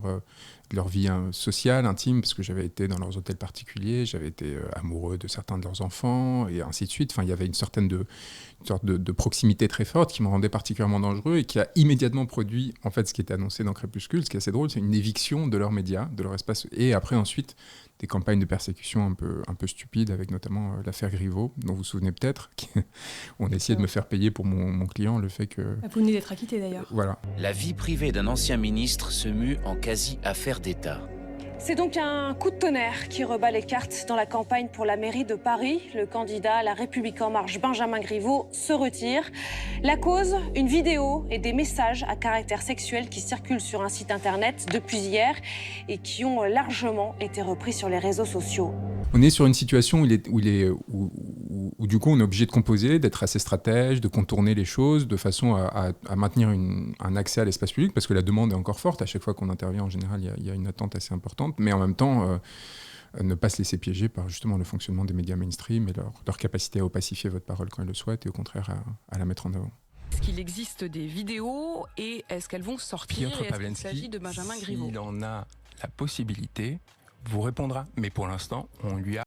de leur vie sociale, intime, parce que j'avais été dans leurs hôtels particuliers, j'avais été amoureux de certains de leurs enfants, et ainsi de suite. Enfin, il y avait une sorte de proximité très forte qui me rendait particulièrement dangereux et qui a immédiatement produit, en fait, ce qui était annoncé dans Crépuscule. Ce qui est assez drôle, c'est une éviction de leurs médias, de leur espace, et après, ensuite, des campagnes de persécution un peu stupides, avec notamment l'affaire Griveaux, dont vous vous souvenez peut-être, où on essayait de me faire payer pour mon client le fait que... Vous venez d'être acquitté d'ailleurs. Voilà. La vie privée d'un ancien ministre se mue en quasi-affaire d'État. C'est donc un coup de tonnerre qui rebat les cartes dans la campagne pour la mairie de Paris. Le candidat La République En Marche, Benjamin Griveaux, se retire. La cause, une vidéo et des messages à caractère sexuel qui circulent sur un site internet depuis hier et qui ont largement été repris sur les réseaux sociaux. On est sur une situation où du coup on est obligé de composer, d'être assez stratège, de contourner les choses de façon à maintenir un accès à l'espace public, parce que la demande est encore forte. À chaque fois qu'on intervient, en général, il y a une attente assez importante, mais en même temps, ne pas se laisser piéger par justement le fonctionnement des médias mainstream et leur capacité à opacifier votre parole quand ils le souhaitent, et au contraire à la mettre en avant. Est-ce qu'il existe des vidéos et est-ce qu'elles vont sortir? Piotr Pawlenski, est-ce qu'il s'agit de Benjamin Griveaux? s'il en a la possibilité, vous répondra. Mais pour l'instant, on lui a